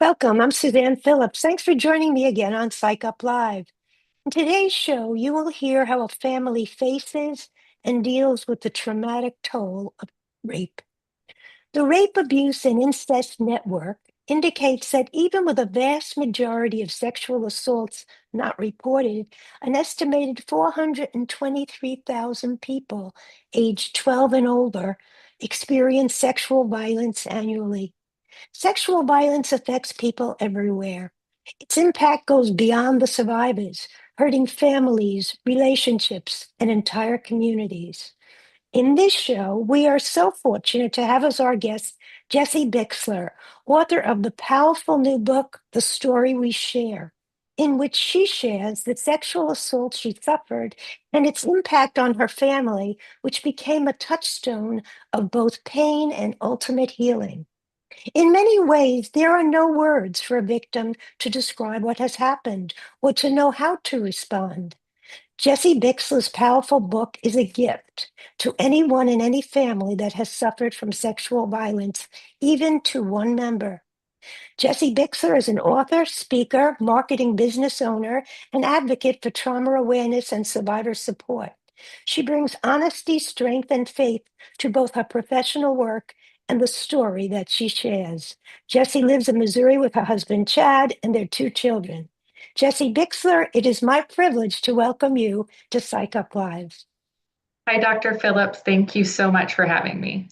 Welcome. I'm Suzanne Phillips. Thanks for joining me again on Psych Up Live. In today's show, you will hear how a family faces and deals with the traumatic toll of rape. The Rape, Abuse, and Incest Network indicates that even with a vast majority of sexual assaults not reported, an estimated 423,000 people aged 12 and older experience sexual violence annually. Sexual violence affects people everywhere. Its impact goes beyond the survivors, hurting families, relationships, and entire communities. In this show, we are so fortunate to have as our guest Jessi Bixler, author of the powerful new book, The Story We Share, in which she shares the sexual assault she suffered and its impact on her family, which became a touchstone of both pain and ultimate healing. In many ways, there are no words for a victim to describe what has happened or to know how to respond. Jessi Bixler's powerful book is a gift to anyone in any family that has suffered from sexual violence, even to one member. Jessi Bixler is an author, speaker, marketing business owner, and advocate for trauma awareness and survivor support. She brings honesty, strength, and faith to both her professional work and the story that she shares. Jessi lives in Missouri with her husband, Chad, and their two children. Jessi Bixler, it is my privilege to welcome you to Psych Up Live. Hi, Dr. Phillips. Thank you so much for having me.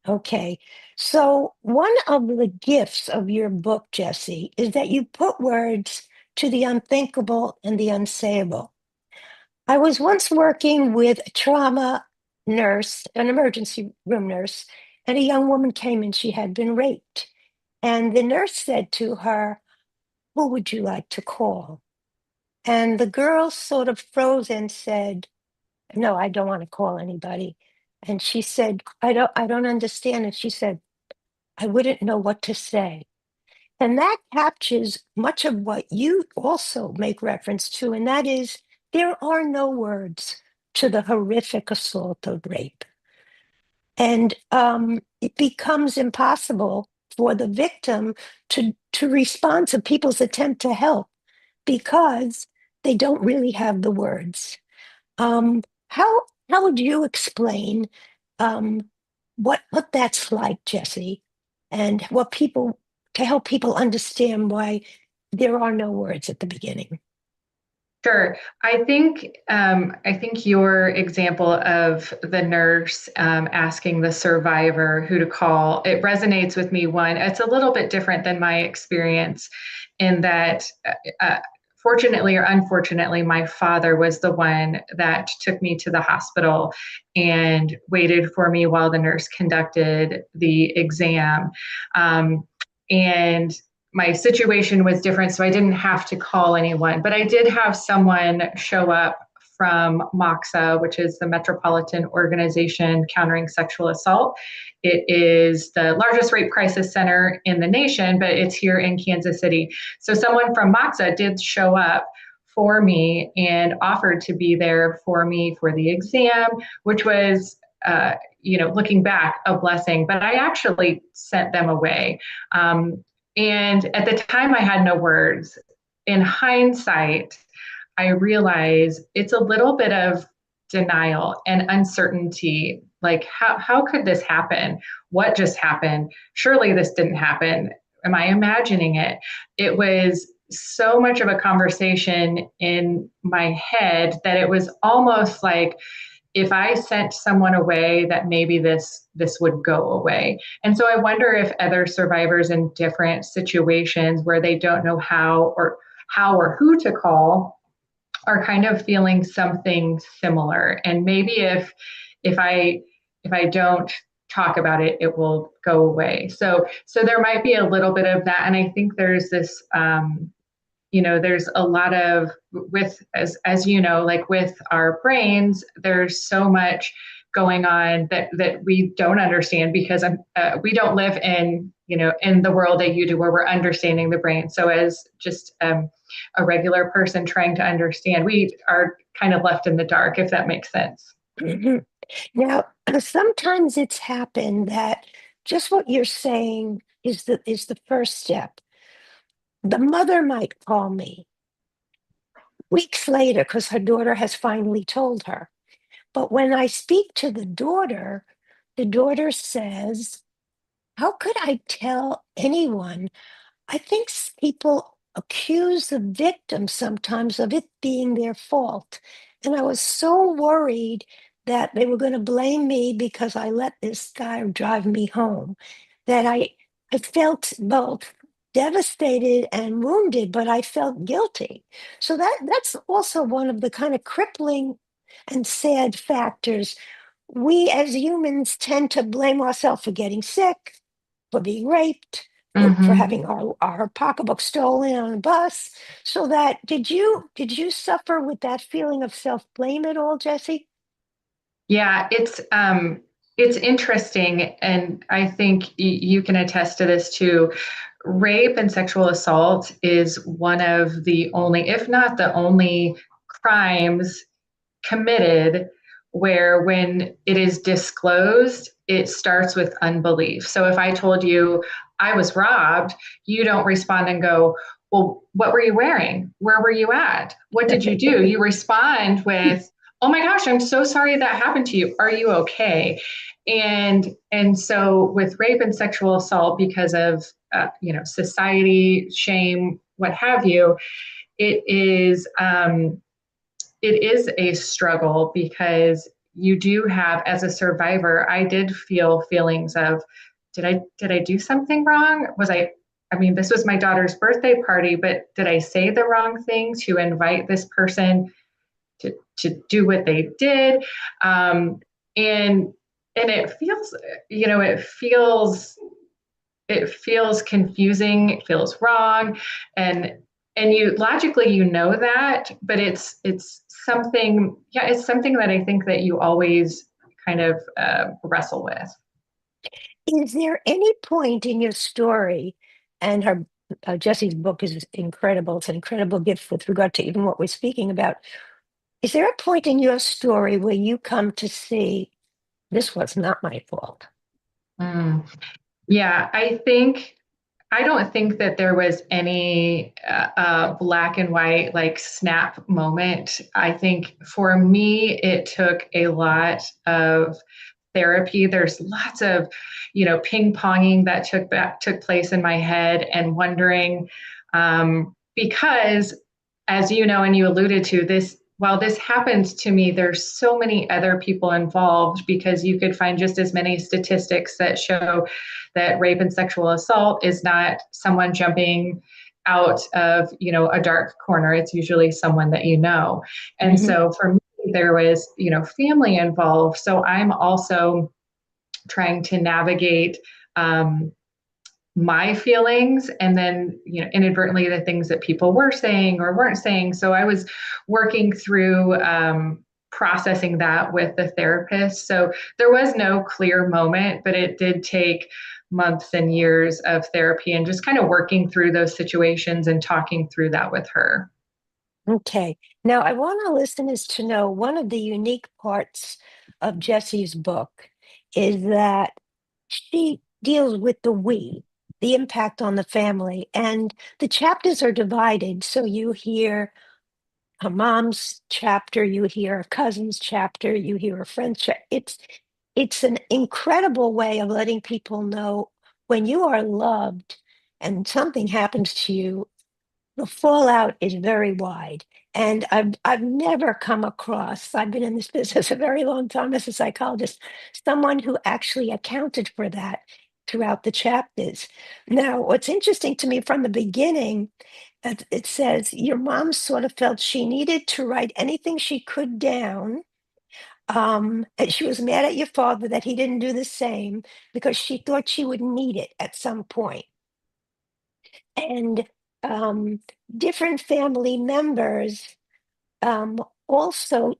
Okay, so one of the gifts of your book, Jessi, is that you put words to the unthinkable and the unsayable. I was once working with a trauma nurse, an emergency room nurse, and a young woman came and she had been raped. And the nurse said to her, "Who would you like to call?" And the girl sort of froze and said, "No, I don't want to call anybody." And she said, I don't understand." And she said, "I wouldn't know what to say." And that captures much of what you also make reference to, and that is there are no words to the horrific assault of rape. And it becomes impossible for the victim to respond to people's attempt to help because they don't really have the words. Um, how would you explain um, what that's like, Jessi, and what people to help people understand why there are no words at the beginning? Sure. I think your example of the nurse asking the survivor who to call, it resonates with me. One, it's a little bit different than my experience in that, uh, fortunately or unfortunately, my father was the one that took me to the hospital and waited for me while the nurse conducted the exam. Um, and my situation was different, so I didn't have to call anyone, but I did have someone show up from MOXA, which is the Metropolitan Organization Countering Sexual Assault. It is the largest rape crisis center in the nation, but it's here in Kansas City. So someone from MOXA did show up for me and offered to be there for me for the exam, which was, looking back, a blessing. But I actually sent them away. And at the time, I had no words. In hindsight, I realize it's a little bit of denial and uncertainty. Like, how could this happen? What just happened? Surely this didn't happen. Am I imagining it? It was so much of a conversation in my head that it was almost like if I sent someone away, that maybe this would go away. And so I wonder if other survivors in different situations where they don't know how or who to call are kind of feeling something similar. And maybe if I don't talk about it, it will go away. So there might be a little bit of that. And I think there's this there's a lot of, with, as you know, like with our brains, there's so much going on that we don't understand because we don't live in the world that you do where we're understanding the brain. So as just a regular person trying to understand, we are kind of left in the dark, if that makes sense. Mhm. Now, sometimes it's happened that just what you're saying is the first step. The mother might call me weeks later because her daughter has finally told her. But when I speak to the daughter says, how could I tell anyone? I think people accuse the victim sometimes of it being their fault. And I was so worried that they were going to blame me because I let this guy drive me home that I felt both devastated and wounded, but I felt guilty. So that's also one of the kind of crippling and sad factors. We as humans tend to blame ourselves for getting sick, for being raped, for Hmm. having our pocketbook stolen on a bus. So that did you suffer with that feeling of self-blame at all, Jessi? Yeah, it's interesting, and I think you can attest to this too. Rape and sexual assault is one of the only, if not the only, crimes committed where when it is disclosed, it starts with unbelief. So if I told you I was robbed, you don't respond and go, well, what were you wearing? Where were you at? What did you do? You respond with, oh my gosh, I'm so sorry that happened to you. Are you okay? And so with rape and sexual assault, because of society, shame, what have you, it is it is a struggle because you do have, as a survivor, I did feel feelings of, did I do something wrong? I mean, this was my daughter's birthday party, but did I say the wrong thing to invite this person to do what they did? Um, and and it feels, it feels confusing, it feels wrong, and you logically know that, but it's something, yeah, it's something that I think that you always kind of wrestle with. Is there any point in your story, and her Jessie's book is incredible. It's an incredible gift with regard to even what we're speaking about. Is there a point in your story where you come to see this was not my fault? Mm. Yeah, I don't think that there was any black and white like snap moment. I think for me, it took a lot of therapy. There's lots of, ping ponging that took place in my head and wondering, because as you know, and you alluded to this, while this happens to me, there's so many other people involved because you could find just as many statistics that show that rape and sexual assault is not someone jumping out of, a dark corner. It's usually someone that you know. And Mhm. so for me, there was, family involved. So I'm also trying to navigate um, my feelings and then, inadvertently the things that people were saying or weren't saying. So I was working through processing that with the therapist. So there was no clear moment, but it did take months and years of therapy and just kind of working through those situations and talking through that with her. Okay. Now, I want our listeners to know one of the unique parts of Jessie's book is that she deals with the we, the impact on the family, and the chapters are divided. So you hear a mom's chapter, you hear a cousin's chapter, you hear a friend's chapter. It's an incredible way of letting people know when you are loved and something happens to you, the fallout is very wide. And I've never come across, I've been in this business a very long time as a psychologist, someone who actually accounted for that throughout the chapters. Now, what's interesting to me from the beginning, it says your mom sort of felt she needed to write anything she could down. And she was mad at your father that he didn't do the same because she thought she would need it at some point. And um, different family members um, also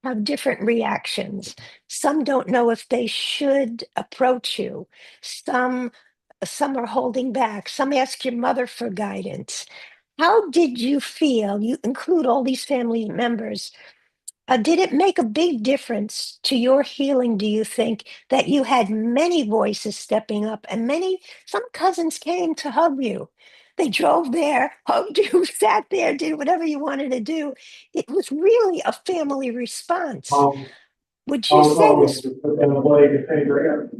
have different reactions. Some don't know if they should approach you. Some some are holding back. Some ask your mother for guidance. How did you feel? You include all these family members. Did it make a big difference to your healing, do you think, that you had many voices stepping up and some cousins came to hug you? They drove there, hugged you, sat there, did whatever you wanted to do. It was really a family response. Um, Would I you was say always this? just put them away to pay rent.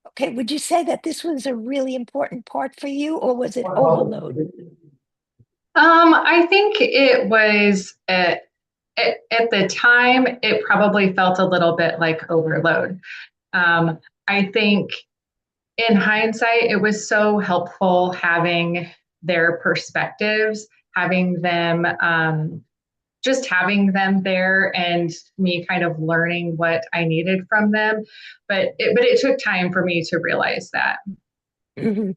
Okay, would you say that this was a really important part for you, or was it Well, overload? I think it was at the time, it probably felt a little bit like overload. Um, I think in hindsight, it was so helpful having their perspectives, having them, just having them there and me kind of learning what I needed from them. But it took time for me to realize that. Mhm.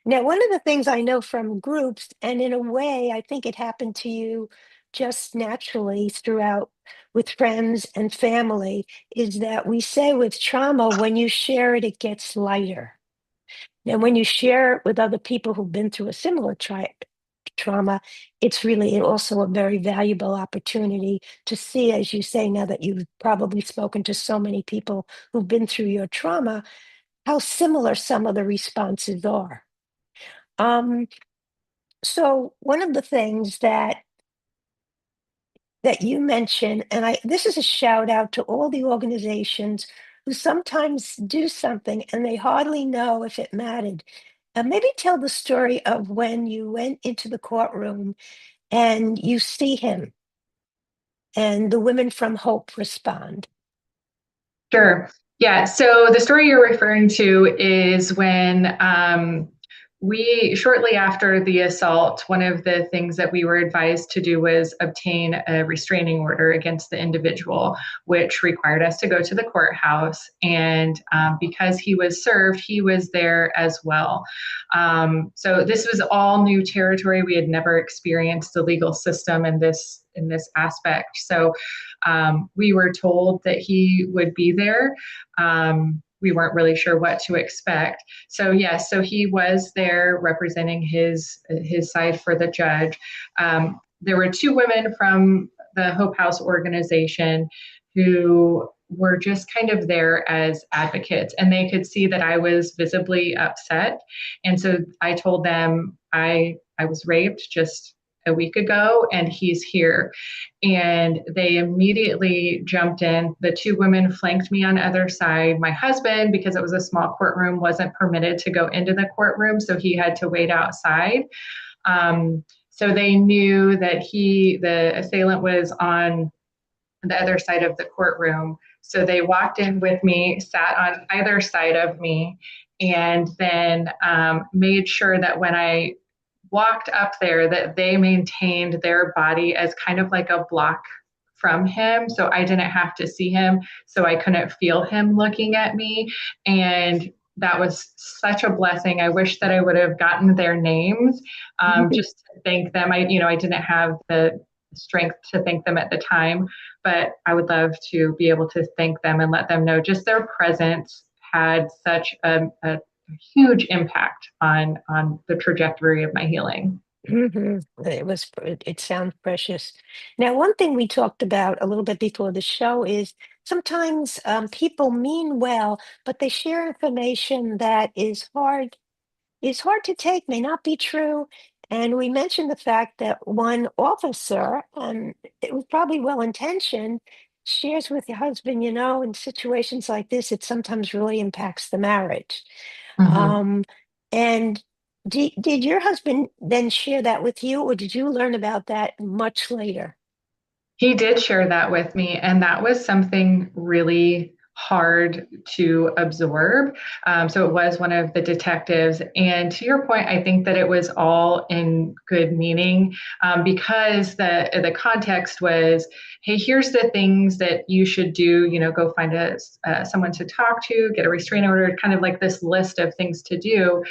Now, one of the things I know from groups, and in a way, I think it happened to you just naturally throughout with friends and family, is that we say with trauma, when you share it, it gets lighter. Now, when you share it with other people who've been through a similar trauma, it's really also a very valuable opportunity to see, as you say, now that you've probably spoken to so many people who've been through your trauma, how similar some of the responses are. Um, so one of the things that you mentioned, and I this is a shout out to all the organizations who sometimes do something and they hardly know if it mattered. Maybe tell the story of when you went into the courtroom and you see him and the women from Hope respond. Sure. Yeah. So the story you're referring to is when shortly after the assault, one of the things that we were advised to do was obtain a restraining order against the individual, which required us to go to the courthouse. And because he was served, he was there as well. So this was all new territory. We had never experienced the legal system in this aspect. So we were told that he would be there. We weren't really sure what to expect. So yes, so he was there representing his side for the judge. There were two women from the Hope House organization who were just kind of there as advocates, and they could see that I was visibly upset. And so I told them I was raped just a week ago, and he's here. And they immediately jumped in. The two women flanked me on either side. My husband, because it was a small courtroom, wasn't permitted to go into the courtroom, so he had to wait outside. So they knew that the assailant, was on the other side of the courtroom. So they walked in with me, sat on either side of me, and then made sure that when I walked up there, that they maintained their body as kind of like a block from him, so I didn't have to see him, so I couldn't feel him looking at me. And that was such a blessing. I wish that I would have gotten their names, just to thank them. I didn't have the strength to thank them at the time, but I would love to be able to thank them and let them know just their presence had such a huge impact on the trajectory of my healing. It sounds precious. Now, one thing we talked about a little bit before the show is sometimes people mean well, but they share information that is hard to take, may not be true. And we mentioned the fact that one officer, and it was probably well intentioned, shares with your husband, in situations like this, it sometimes really impacts the marriage. Mhm. Um, and did your husband then share that with you, or did you learn about that much later? He did share that with me, and that was something really hard to absorb. So it was one of the detectives. And to your point, I think that it was all in good meaning, because the context was, hey, here's the things that you should do. Go find someone to talk to, get a restraining order, kind of like this list of things to do.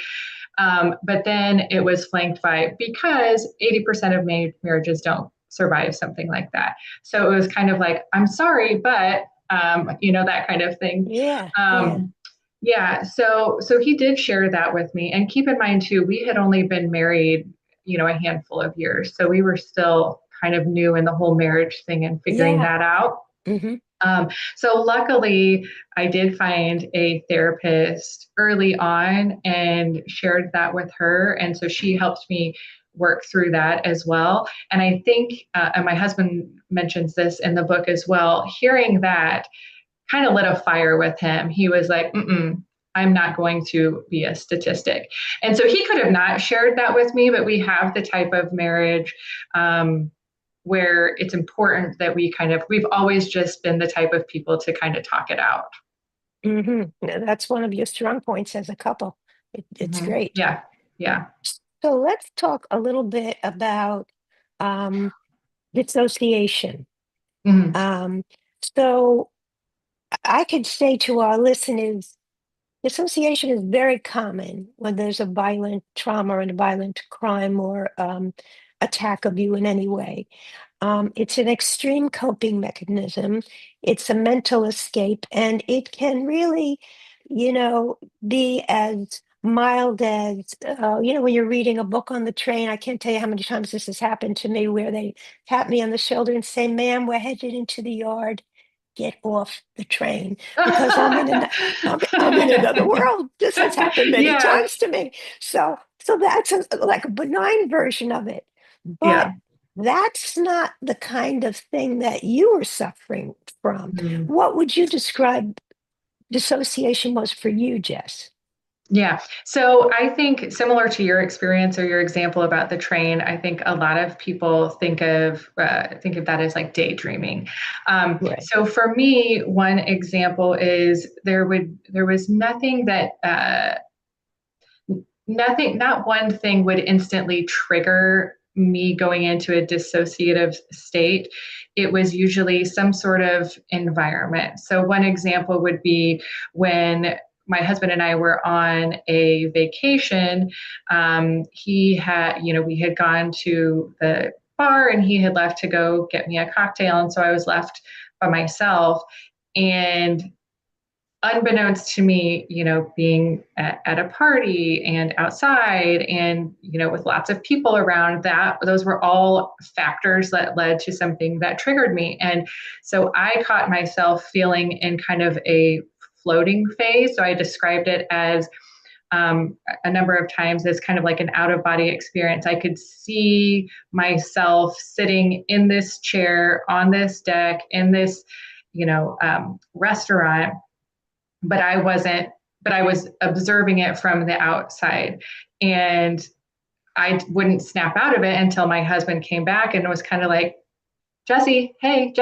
But then it was flanked by, because 80% of marriages don't survive something like that. So it was kind of like, I'm sorry, but that kind of thing. Yeah, yeah, Um, yeah, so he did share that with me. And keep in mind too, we had only been married, a handful of years. So we were still kind of new in the whole marriage thing and figuring yeah. that out. Hmm. So luckily, I did find a therapist early on and shared that with her. And so she helped me work through that as well. And I think, and my husband mentions this in the book as well, hearing that kind of lit a fire with him. He was like, mm-mm, I'm not going to be a statistic. And so he could have not shared that with me, but we have the type of marriage where it's important that we've always just been the type of people to kind of talk it out. That's one of your strong points as a couple. It's great. Yeah. Yeah. So let's talk a little bit about um, dissociation. Mhm. Um, so I could say to our listeners, dissociation is very common when there's a violent trauma and a violent crime or attack of you in any way. It's an extreme coping mechanism. It's a mental escape, and it can really, be as mild as, when you're reading a book on the train. I can't tell you how many times this has happened to me where they tap me on the shoulder and say, "Ma'am, we're headed into the yard. Get off the train," because I'm in another world. This has happened many Yeah. times to me. So that's like a benign version of it. But Yeah. that's not the kind of thing that you were suffering from. Mhm. What would you describe dissociation was for you, Jess? Yeah. So I think similar to your experience or your example about the train, I think a lot of people think of that as like daydreaming. Right. So for me, one example is there was nothing that not one thing would instantly trigger me going into a dissociative state. It was usually some sort of environment. So, one example would be when my husband and I were on a vacation. We had gone to the bar and he had left to go get me a cocktail. And so I was left by myself. And unbeknownst to me, being at a party and outside and, with lots of people around, that those were all factors that led to something that triggered me. And so I caught myself feeling in kind of a floating phase. So I described it as a number of times as kind of like an out of body experience. I could see myself sitting in this chair on this deck in this, restaurant, but I was observing it from the outside. And I wouldn't snap out of it until my husband came back and was kind of like, Jesse, hey,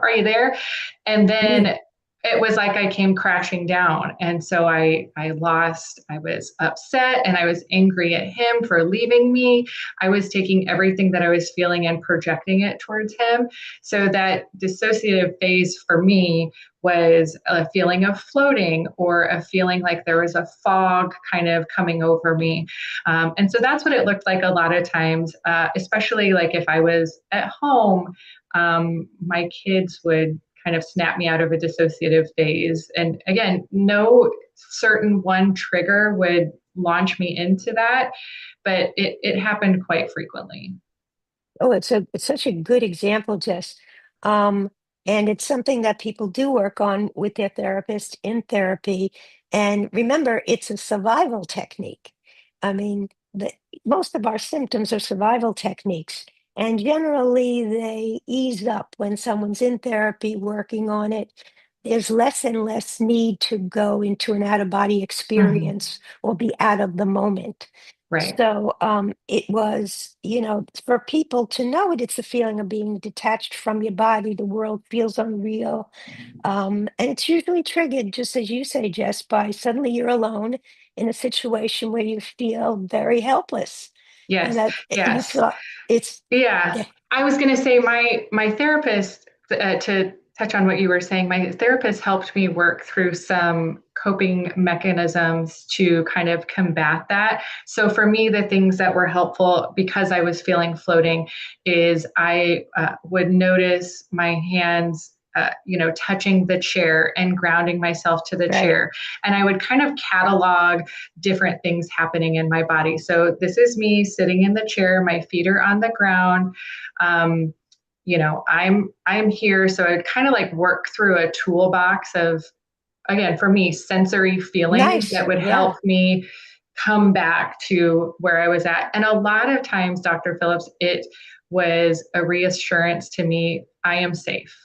are you there? And Mm. then it was like I came crashing down. And so I was upset and I was angry at him for leaving me. I was taking everything that I was feeling and projecting it towards him. So that dissociative phase for me was a feeling of floating or a feeling like there was a fog kind of coming over me. And so that's what it looked like a lot of times, especially like if I was at home, my kids would kind of snap me out of a dissociative phase. And again, no certain one trigger would launch me into that, but it happened quite frequently. Oh, it's such a good example, Jess. Um, and it's something that people do work on with their therapist in therapy. And remember, it's a survival technique. I mean, most of our symptoms are survival techniques, and generally they ease up when someone's in therapy working on it. There's less and less need to go into an out-of-body Mhm. experience or be out of the moment. Right. So it was, for people to know it, it's a feeling of being detached from your body. The world feels unreal. And it's usually triggered, just as you say, Jess, by suddenly you're alone in a situation where you feel very helpless. And Yes. that you Yes. feel it's, Yeah, yeah, I was going to say my therapist, to touch on what you were saying, my therapist helped me work through some coping mechanisms to kind of combat that. So for me, the things that were helpful because I was feeling floating is I would notice my hands. Touching the chair and grounding myself to the right. chair. And I would kind of catalog different things happening in my body. So this is me sitting in the chair, my feet are on the ground. Um, I'm here. So I'd kind of like work through a toolbox of, again, for me, sensory feelings Nice. that would Yeah. help me come back to where I was at. And a lot of times, Dr. Phillips, it was a reassurance to me, I am safe.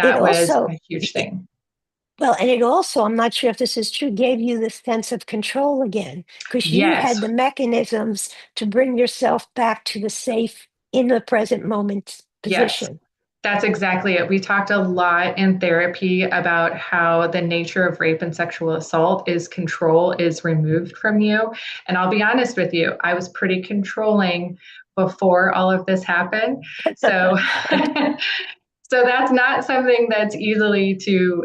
It That was also, a huge thing. well, and it also, I'm not sure if this is true, gave you the sense of control again, because you Yes, had the mechanisms to bring yourself back to the safe in the present moment yes. position. That's exactly it. We talked a lot in therapy about how the nature of rape and sexual assault is control is removed from you. And I'll be honest with you, I was pretty controlling before all of this happened. So so that's not something that's easily to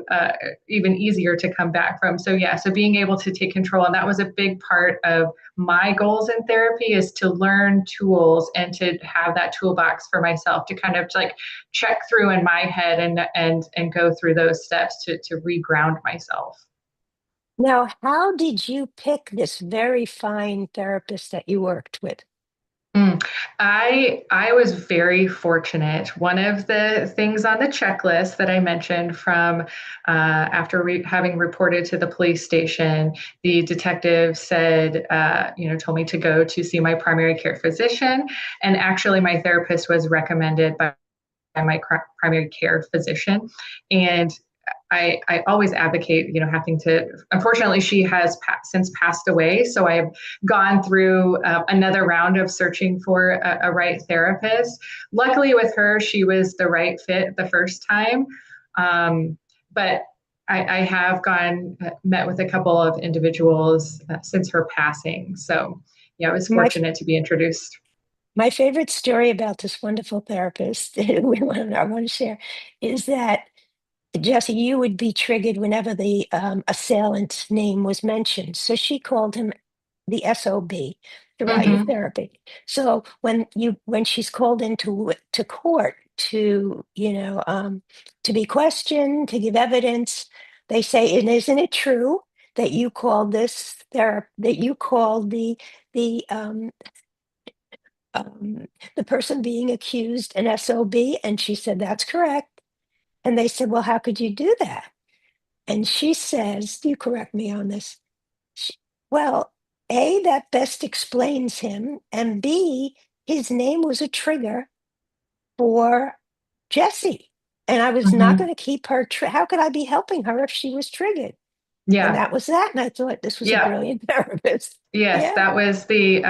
even easier to come back from. So yeah, so being able to take control, and that was a big part of my goals in therapy, is to learn tools and to have that toolbox for myself to kind of like check through in my head and go through those steps to reground myself. Now, how did you pick this very fine therapist that you worked with? Mm. I was very fortunate. One of the things on the checklist that I mentioned from after having reported to the police station, the detective said, told me to go to see my primary care physician, and actually my therapist was recommended by my primary care physician, and I always advocate, having to, unfortunately, she has since passed away. So I've gone through another round of searching for a right therapist. Luckily with her, she was the right fit the first time. But I have met with a couple of individuals since her passing. So yeah, I was My fortunate to be introduced. my favorite story about this wonderful therapist I want to share is that Jesse, you would be triggered whenever the assailant's name was mentioned. So she called him the SOB throughout your Mm-hmm. therapy. So when she's called into to court to be questioned, to give evidence, they say, and isn't it true that you called that you called um, the person being accused an SOB? And she said, that's correct. And they said, well, how could you do that? And she says, you correct me on this. Sh- Well, A, that best explains him. And B, his name was a trigger for Jesse. And I was not Mm-hmm. going to keep her. How could I be helping her if she was triggered? And Yeah. that was that. And I thought this was a Yeah. brilliant therapist. Yes, Yeah. that was the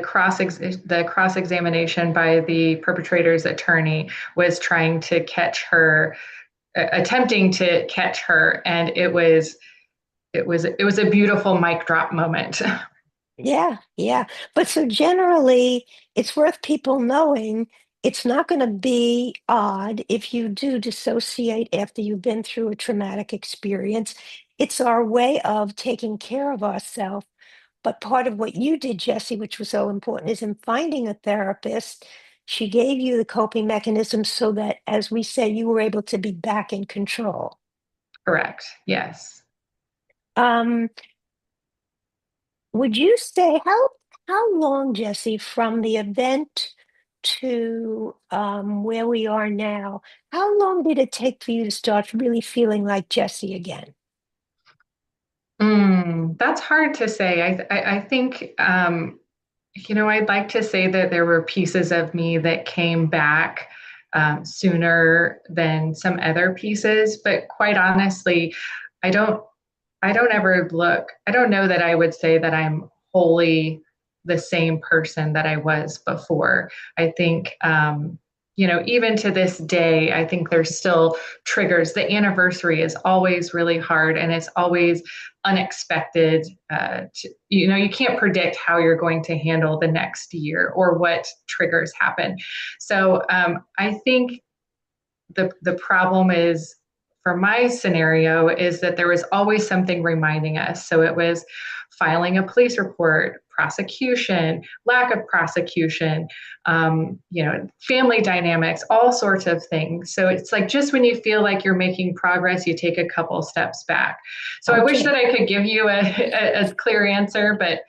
cross examination by the perpetrator's attorney was trying to catch her, attempting to catch her, and it was a beautiful mic drop moment. Yeah. Yeah. But so generally, it's worth people knowing it's not going to be odd if you do dissociate after you've been through a traumatic experience. It's our way of taking care of ourselves. But part of what you did, Jesse, which was so important, is in finding a therapist, she gave you the coping mechanisms so that, as we say, you were able to be back in control. Correct. Yes. Um, would you say how long, Jesse, from the event to where we are now, how long did it take for you to start really feeling like Jesse again? That's hard to say. I think I'd like to say that there were pieces of me that came back sooner than some other pieces, but quite honestly, I don't I don't know that I would say that I'm wholly the same person that I was before. I think, even to this day, I think there's still triggers. The anniversary is always really hard and it's always unexpected. You can't predict how you're going to handle the next year or what triggers happen. So I think the problem is for my scenario is that there was always something reminding us. So it was filing a police report, prosecution, lack of prosecution, family dynamics, all sorts of things. So it's like just when you feel like you're making progress, you take a couple steps back. So I wish that Okay, I could give you a clear answer, but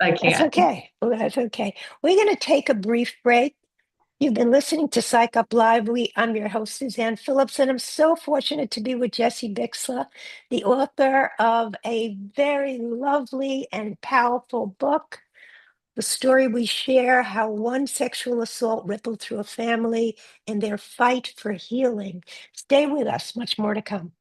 I that's can't. okay. Well, that's okay. We're going to take a brief break. You've been listening to Psych Up Live. I'm your host, Suzanne Phillips, and I'm so fortunate to be with Jessi Bixler, the author of a very lovely and powerful book, The Story We Share, How One Sexual Assault Rippled Through a Family and Their Fight for Healing. Stay with us, much more to come.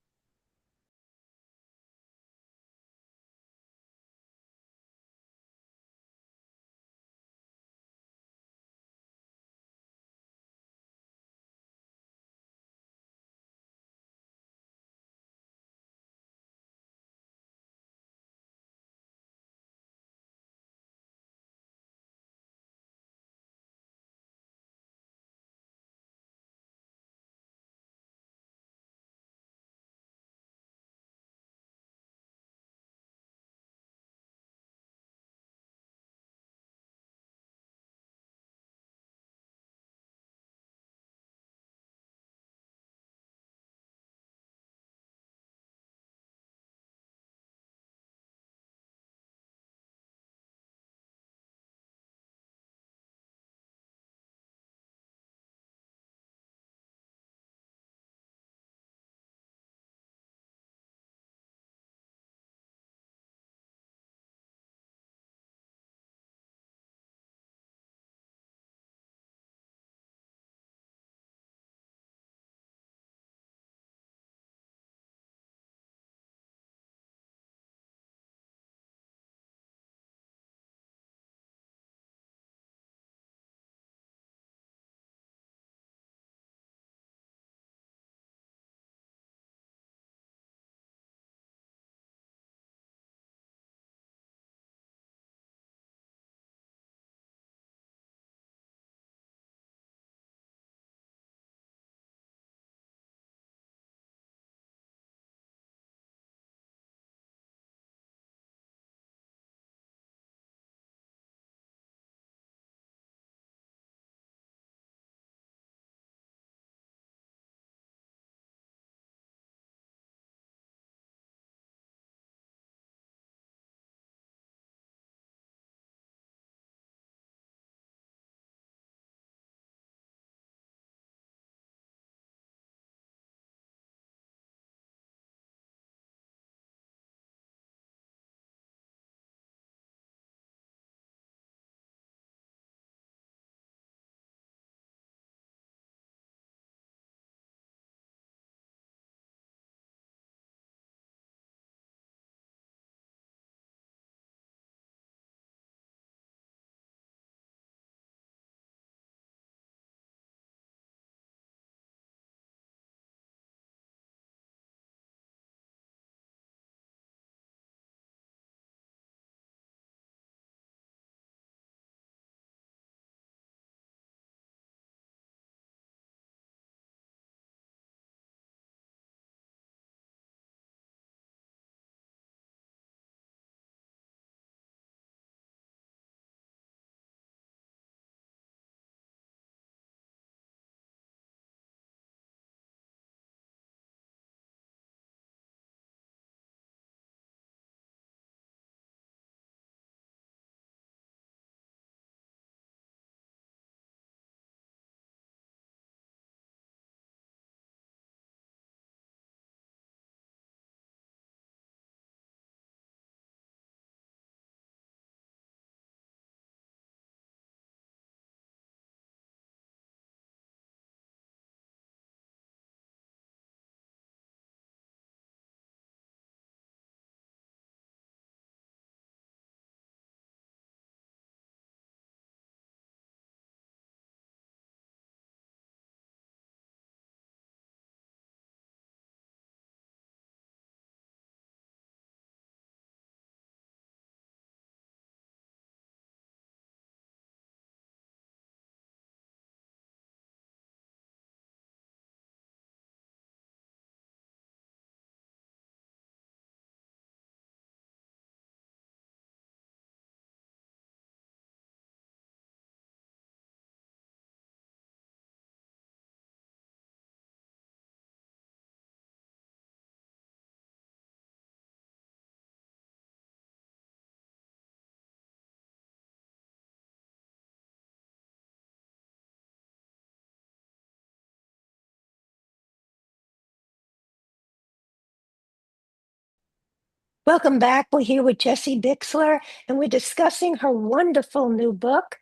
Welcome back. We're here with Jessi Bixler, and we're discussing her wonderful new book,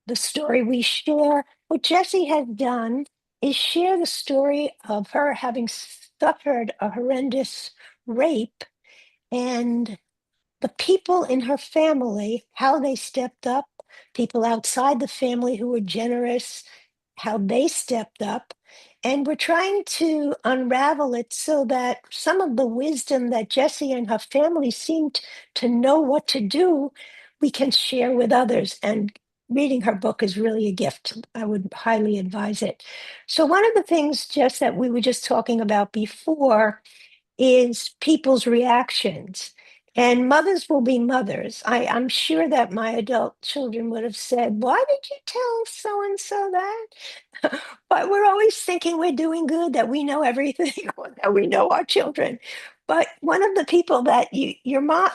The Story We Share. What Jessi has done is share the story of her having suffered a horrendous rape and the people in her family, how they stepped up, people outside the family who were generous, how they stepped up. And we're trying to unravel it so that some of the wisdom that Jessi and her family seemed to know what to do, we can share with others. And reading her book is really a gift. I would highly advise it. So, one of the things, Jess, that we were just talking about before is people's reactions. And mothers will be mothers. I'm sure that my adult children would have said, "Why did you tell so and so that?" But we're always thinking we're doing good, that we know everything, or that we know our children. But one of the people that your mom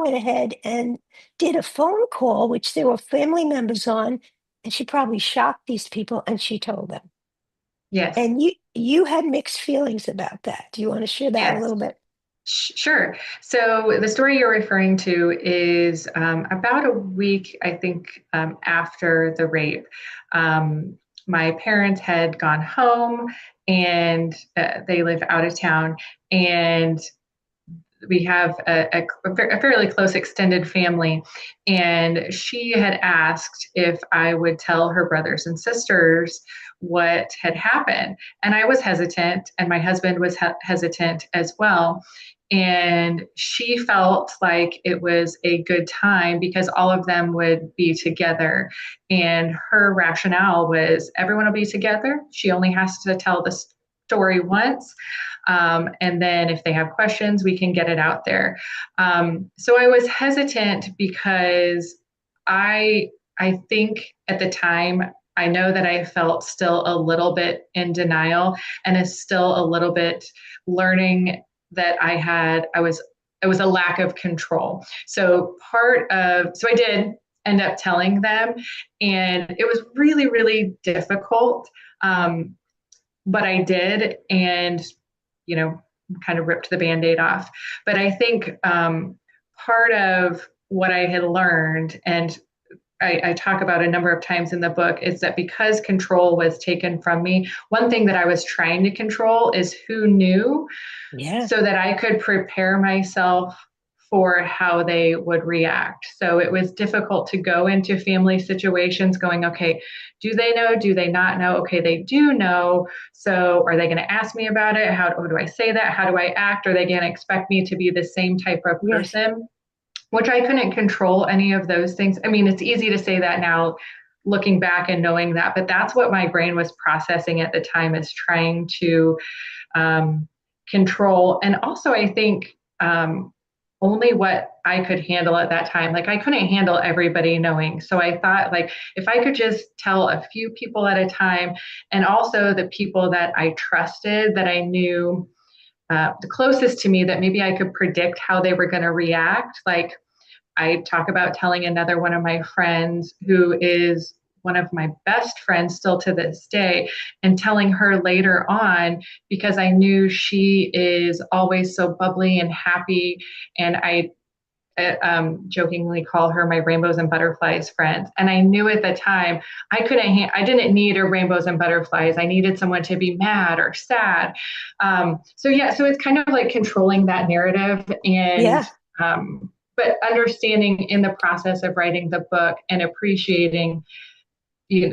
went ahead and did a phone call, which there were family members on, and she probably shocked these people and she told them. Yes. And you had mixed feelings about that. Do you want to share that a Yes. little bit? Sure. So the story you're referring to is about a week, I think, after the rape. My parents had gone home and they live out of town. And we have a fairly close extended family. And she had asked if I would tell her brothers and sisters what had happened. And I was hesitant, and my husband was hesitant as well. And she felt like it was a good time because all of them would be together. And her rationale was everyone will be together. She only has to tell the story once. And then if they have questions, we can get it out there. So I was hesitant because I I think at the time I know that I felt still a little bit in denial and is still a little bit learning that I was it was a lack of control. So I did end up telling them, and it was really, really difficult. Um, but I did, and you know, kind of ripped the band-aid off. But I think part of what I had learned, and I talk about a number of times in the book, is that because control was taken from me, one thing that I was trying to control is who knew, Yeah. so that I could prepare myself for how they would react. So it was difficult to go into family situations going, okay, do they know? Do they not know? Okay, they do know. So are they going to ask me about it? How do I say that? How do I act? Are they going to expect me to be the same type of Yes. person? Which I couldn't control any of those things. I mean, it's easy to say that now looking back and knowing that, but that's what my brain was processing at the time, is trying to um, control. And also, I think only what I could handle at that time. Like, I couldn't handle everybody knowing. So I thought, like, if I could just tell a few people at a time, and also the people that I trusted, that I knew the closest to me, that maybe I could predict how they were going to react. Like, I talk about telling another one of my friends, who is one of my best friends still to this day, and telling her later on, because I knew she is always so bubbly and happy. And I jokingly call her my rainbows and butterflies friend. And I knew at the time I didn't need a rainbows and butterflies. I needed someone to be mad or sad. So yeah, so it's kind of like controlling that narrative, and Yeah. but understanding in the process of writing the book and appreciating,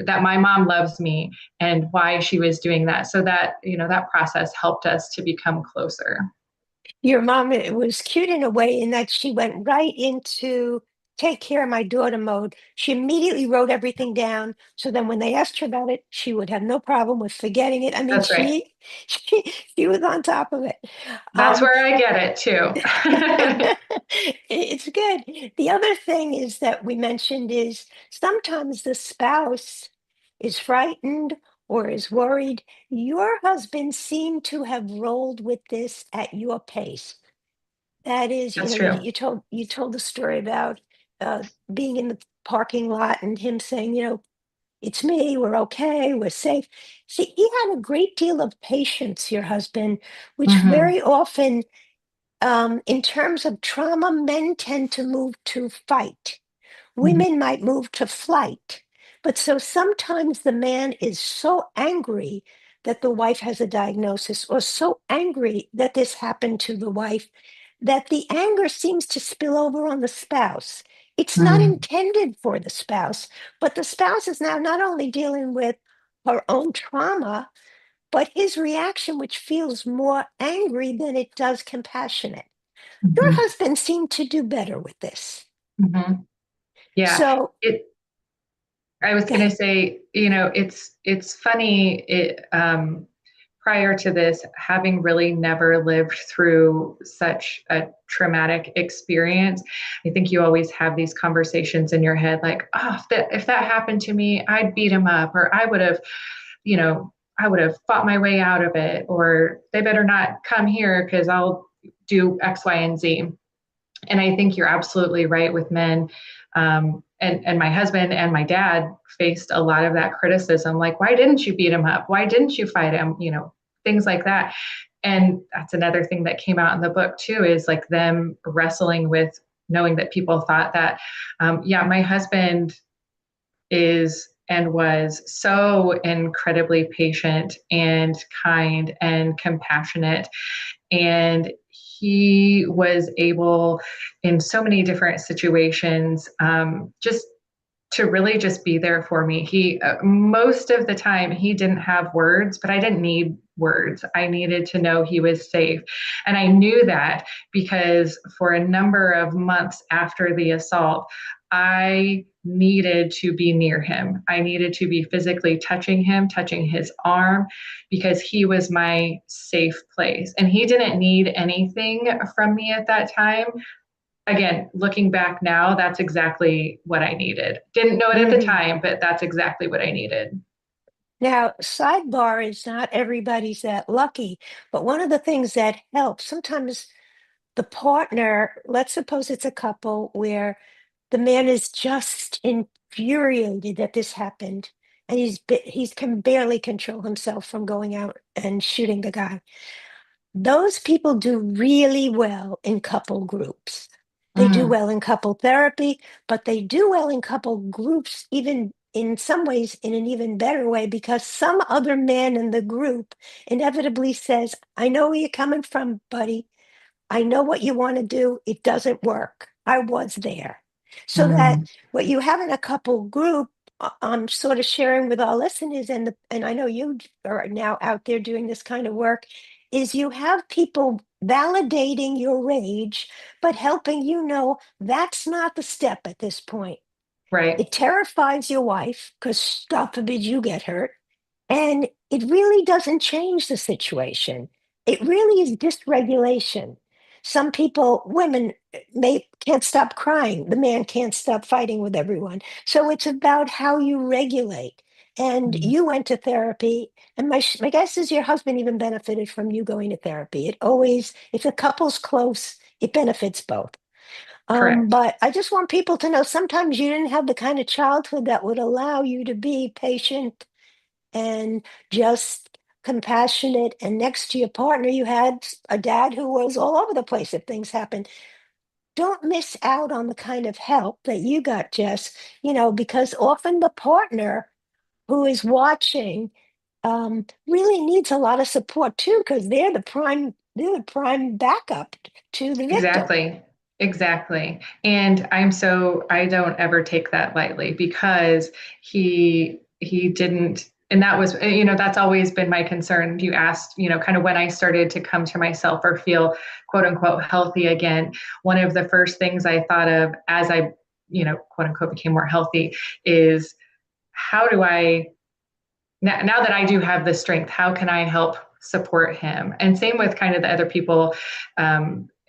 that my mom loves me and why she was doing that. So that, that process helped us to become closer. Your mom, it was cute in a way in that she went right into take care of my daughter mode. She immediately wrote everything down. So then when they asked her about it, she would have no problem with forgetting it. I mean, That's right. she, she was on top of it. That's Um, where I get it too. it's good. The other thing is that we mentioned is sometimes the spouse is frightened or is worried. Your husband seemed to have rolled with this at your pace. That is, That's you, true. you told the story about being in the parking lot and him saying, it's me, we're okay, we're safe. See, he had a great deal of patience, your husband, which Hmm. very often In terms of trauma, men tend to move to fight. Mhm. Women might move to flight. But so sometimes the man is so angry that the wife has a diagnosis, or so angry that this happened to the wife, that the anger seems to spill over on the spouse. It's not Mm, intended for the spouse, but the spouse is now not only dealing with her own trauma, but his reaction, which feels more angry than it does compassionate. Your mhm, husband seemed to do better with this. mhm. Yeah. So, It, I was go going to ahead. say, it's funny. Prior to this, having really never lived through such a traumatic experience, I think you always have these conversations in your head, like, oh, if that happened to me, I'd beat him up, or you know, I would have fought my way out of it, or they better not come here because I'll do X, Y, and Z. And I think you're absolutely right with men. And my husband and my dad faced a lot of that criticism, like, why didn't you beat him up? Why didn't you fight him? Things like that. And that's another thing that came out in the book too, is like them wrestling with knowing that people thought that, yeah, my husband is and was so incredibly patient and kind and compassionate, and he was able in so many different situations, just to really just be there for me. He most of the time he didn't have words, but I didn't need words. I needed to know he was safe. And I knew that because for a number of months after the assault, I needed to be near him. I needed to be physically touching him, touching his arm, because he was my safe place. And he didn't need anything from me at that time. Again, looking back now, that's exactly what I needed. Didn't know it at the Mhm. time, but that's exactly what I needed. Now, sidebar is not everybody's that lucky, but one of the things that helps sometimes the partner, let's suppose it's a couple where the man is just infuriated that this happened and he's can barely control himself from going out and shooting the guy. Those people do really well in couple groups. They do Mm, well in couple therapy, but they do well in couple groups, even in some ways, in an even better way, because some other man in the group inevitably says, I know where you're coming from, buddy. I know what you want to do. It doesn't work. I was there. So that mm, what you have in a couple group, I'm sort of sharing with our listeners, and I know you are now out there doing this kind of work, is you have people validating your rage, but helping you know that's not the step at this point. right. It terrifies your wife because God forbid you get hurt. And it really doesn't change the situation. It really is dysregulation. Some people, women, can't stop crying. The man can't stop fighting with everyone. So it's about how you regulate. And Mm, you went to therapy, and my guess is your husband even benefited from you going to therapy. It always, if a couple's close, it benefits both. correct. But I just want people to know sometimes you didn't have the kind of childhood that would allow you to be patient and just compassionate. And next to your partner, you had a dad who was all over the place if things happened. Don't miss out on the kind of help that you got, Jess, because often the partner who is watching really needs a lot of support too, because they're the prime backup to the victim. Exactly. Exactly. And I don't ever take that lightly, because he didn't, and that was, that's always been my concern. You asked, kind of when I started to come to myself or feel quote unquote healthy again. One of the first things I thought of as I, quote unquote became more healthy is, how do I, now that I do have the strength, how can I help support him? And same with kind of the other people,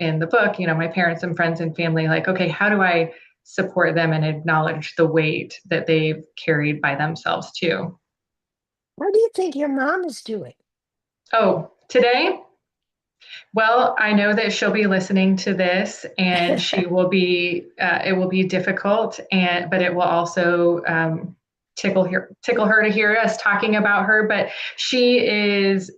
in the book, my parents and friends and family, like, okay, how do I support them and acknowledge the weight that they've carried by themselves too? What do you think your mom is doing? Oh, today, well, I know that she'll be listening to this, and she will be, it will be difficult, but it will also, tickle her to hear us talking about her, but she's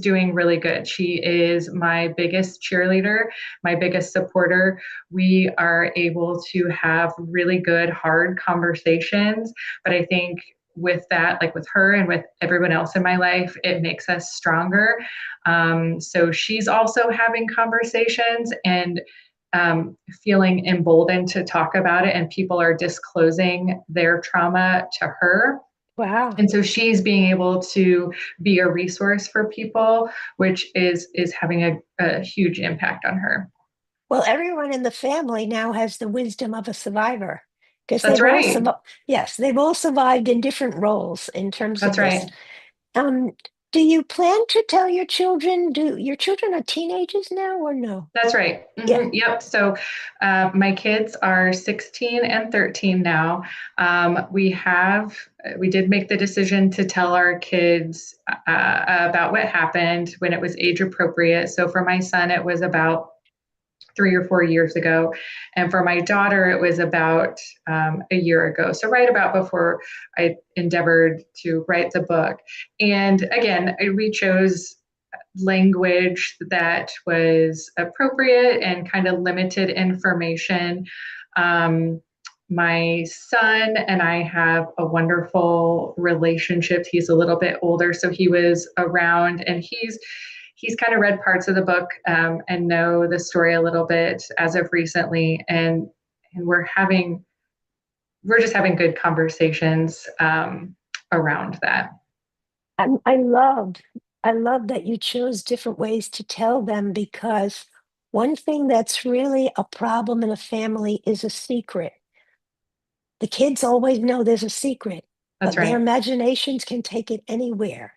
doing really good. She is my biggest cheerleader, my biggest supporter. We are able to have really good, hard conversations, but I think with that, like with her and with everyone else in my life, it makes us stronger. So she's also having conversations and feeling emboldened to talk about it, and people are disclosing their trauma to her. Wow. And so she's being able to be a resource for people, which is having a huge impact on her. Well, everyone in the family now has the wisdom of a survivor because That's right. yes, they've all survived in different roles in terms of That's this. right. Um, do you plan to tell your children? Do your children are teenagers now or no? That's right. Yeah. Yep. So my kids are 16 and 13 now. We did make the decision to tell our kids about what happened when it was age appropriate. So for my son, it was about 3 or 4 years ago. And for my daughter, it was about a year ago. So, right about before I endeavored to write the book. And again, we chose language that was appropriate and kind of limited information. Um, my son and I have a wonderful relationship. He's a little bit older, so he was around, and he's kind of read parts of the book and know the story a little bit as of recently, and we're just having good conversations around that. I, I loved, I love that you chose different ways to tell them because one thing that's really a problem in a family is a secret. The kids always know there's a secret, That's but their right. imaginations can take it anywhere.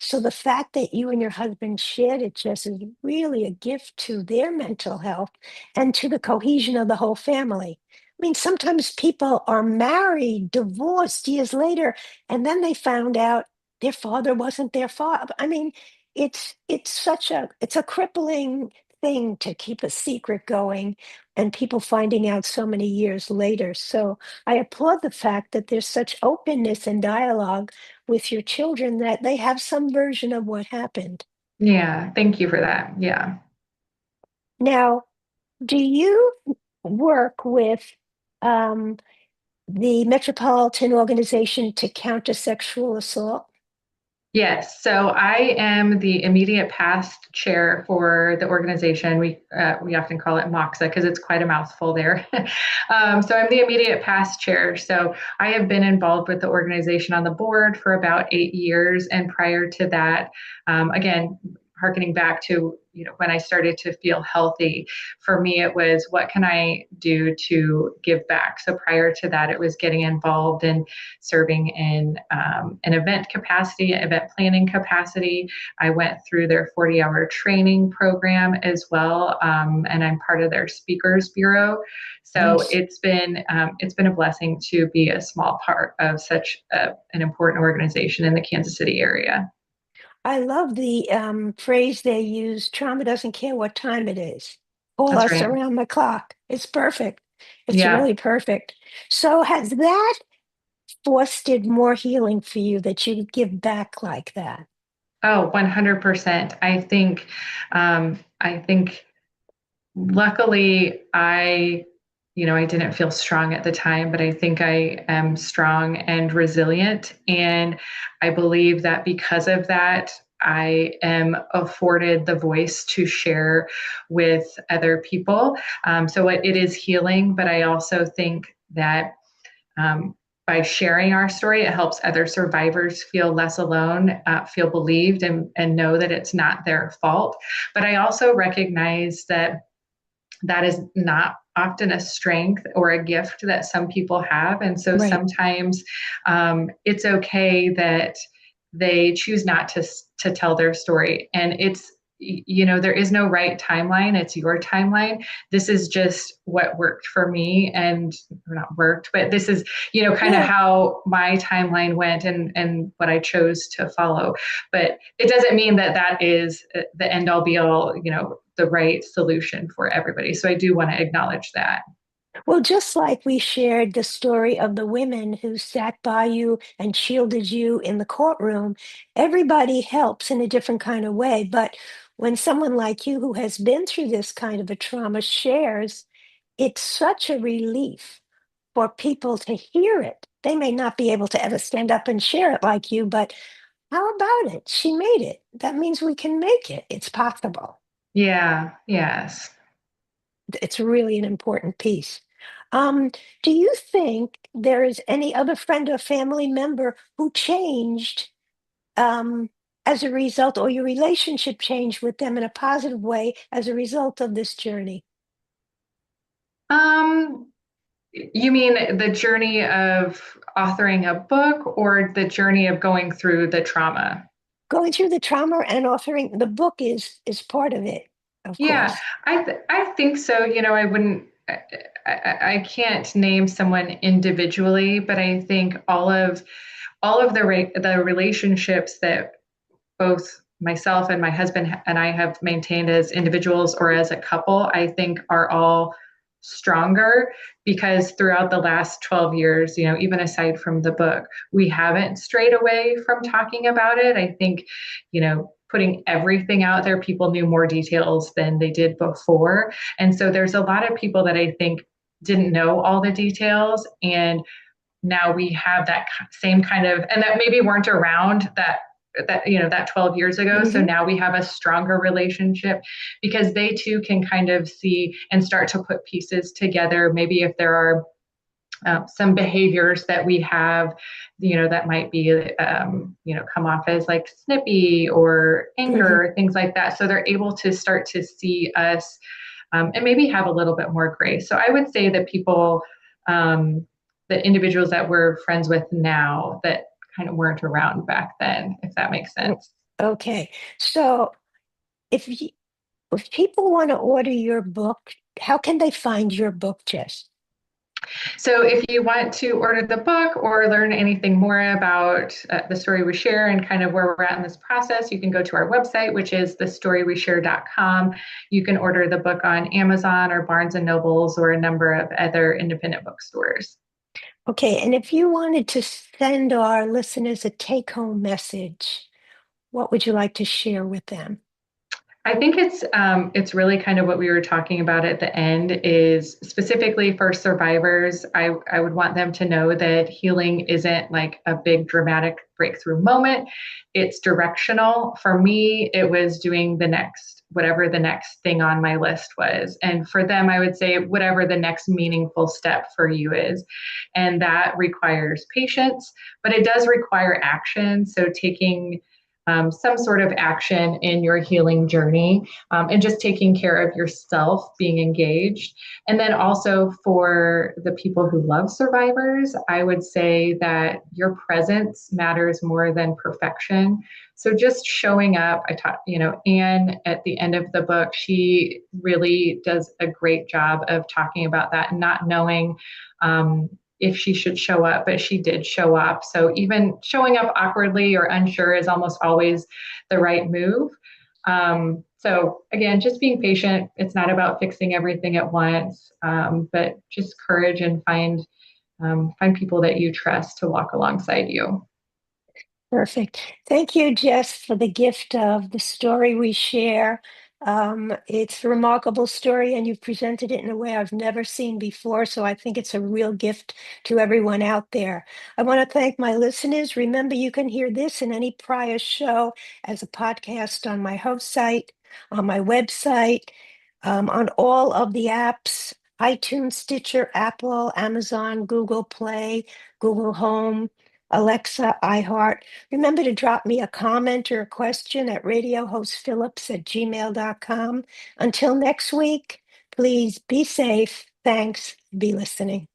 So the fact that you and your husband shared it just is really a gift to their mental health and to the cohesion of the whole family. I mean, sometimes people are married, divorced years later, and then they found out their father wasn't their father. I mean, it's a crippling thing to keep a secret going and people finding out so many years later. So I applaud the fact that there's such openness and dialogue with your children that they have some version of what happened. Yeah, thank you for that. Yeah. Now, do you work with um, the Metropolitan Organization to Counter Sexual Assault? Yes, so I am the immediate past chair for the organization. We often call it MOXA because it's quite a mouthful there. So I'm the immediate past chair. So I have been involved with the organization on the board for about 8 years, and prior to that, again, harkening back to when I started to feel healthy, for me it was what can I do to give back. So prior to that, it was getting involved in serving in an event capacity, event planning capacity. I went through their 40-hour training program as well, and I'm part of their speakers bureau. So Nice. it's been a blessing to be a small part of such an important organization in the Kansas City area. I love the phrase they use trauma doesn't care what time it is. Call That's us right. around the clock. It's perfect. It's Yeah. really perfect. So, has that fostered more healing for you that you give back like that? Oh, 100%. I think luckily I didn't feel strong at the time, but I think I am strong and resilient. And I believe that because of that, I am afforded the voice to share with other people. So it is healing, but I also think that um, by sharing our story, it helps other survivors feel less alone, feel believed, and know that it's not their fault. But I also recognize that that is not often a strength or a gift that some people have. And so Right. sometimes it's okay that they choose not to tell their story. And there is no right timeline. It's your timeline. This is just what worked for me, and or not worked, but this is, kind of Yeah. how my timeline went, and what I chose to follow. But it doesn't mean that that is the end all be all, the right solution for everybody. So I do want to acknowledge that. Well, just like we shared the story of the women who sat by you and shielded you in the courtroom, everybody helps in a different kind of way. But when someone like you who has been through this kind of a trauma shares, it's such a relief for people to hear it. They may not be able to ever stand up and share it like you, but how about it? She made it. That means we can make it. It's possible. Yeah, yes. It's really an important piece. Um, do you think there is any other friend or family member who changed um, as a result, or your relationship changed with them in a positive way as a result of this journey? Um, you mean the journey of authoring a book or the journey of going through the trauma? Going through the trauma and authoring the book is part of it, of Yeah, course. I think so. I wouldn't I can't name someone individually, but I think all of the relationships that both myself and my husband and I have maintained as individuals or as a couple, I think are all stronger because throughout the last 12 years, even aside from the book, we haven't strayed away from talking about it. I think, putting everything out there, people knew more details than they did before. And so there's a lot of people that I think didn't know all the details. And now we have that same kind of, and that maybe weren't around that 12 years ago. So Hmm. now we have a stronger relationship because they too can kind of see and start to put pieces together. Maybe if there are some behaviors that we have, that might be, come off as like snippy or Hmm. anger, things like that. So they're able to start to see us and maybe have a little bit more grace. So I would say that people, the individuals that we're friends with now that kind of weren't around back then, if that makes sense. Okay, so if you, if people want to order your book, how can they find your book, Jess? So if you want to order the book or learn anything more about the story we share and kind of where we're at in this process, you can go to our website, which is thestoryweshare.com. You can order the book on Amazon or Barnes and Nobles or a number of other independent bookstores. Okay, and if you wanted to send our listeners a take-home message, what would you like to share with them? I think it's really kind of what we were talking about at the end is specifically for survivors. I would want them to know that healing isn't like a big dramatic breakthrough moment. It's directional. For me, it was doing the next whatever the next thing on my list was. And for them, I would say whatever the next meaningful step for you is. And that requires patience, but it does require action. So taking some sort of action in your healing journey and just taking care of yourself, being engaged. And then also for the people who love survivors, I would say that your presence matters more than perfection. So just showing up, I taught, Anne at the end of the book, she really does a great job of talking about that, not knowing if she should show up, but she did show up. So even showing up awkwardly or unsure is almost always the right move. So again, just being patient. It's not about fixing everything at once, but just courage and find people that you trust to walk alongside you. Perfect. Thank you, Jess, for the gift of the story we share. It's a remarkable story, and you've presented it in a way I've never seen before. So I think it's a real gift to everyone out there. I want to thank my listeners. Remember, you can hear this and any prior show as a podcast on my host site, on my website, on all of the apps: iTunes, Stitcher, Apple, Amazon, Google Play, Google Home, Alexa, iHeart. Remember to drop me a comment or a question at radiohostphillips@gmail.com. Until next week, please be safe. Thanks. Be listening.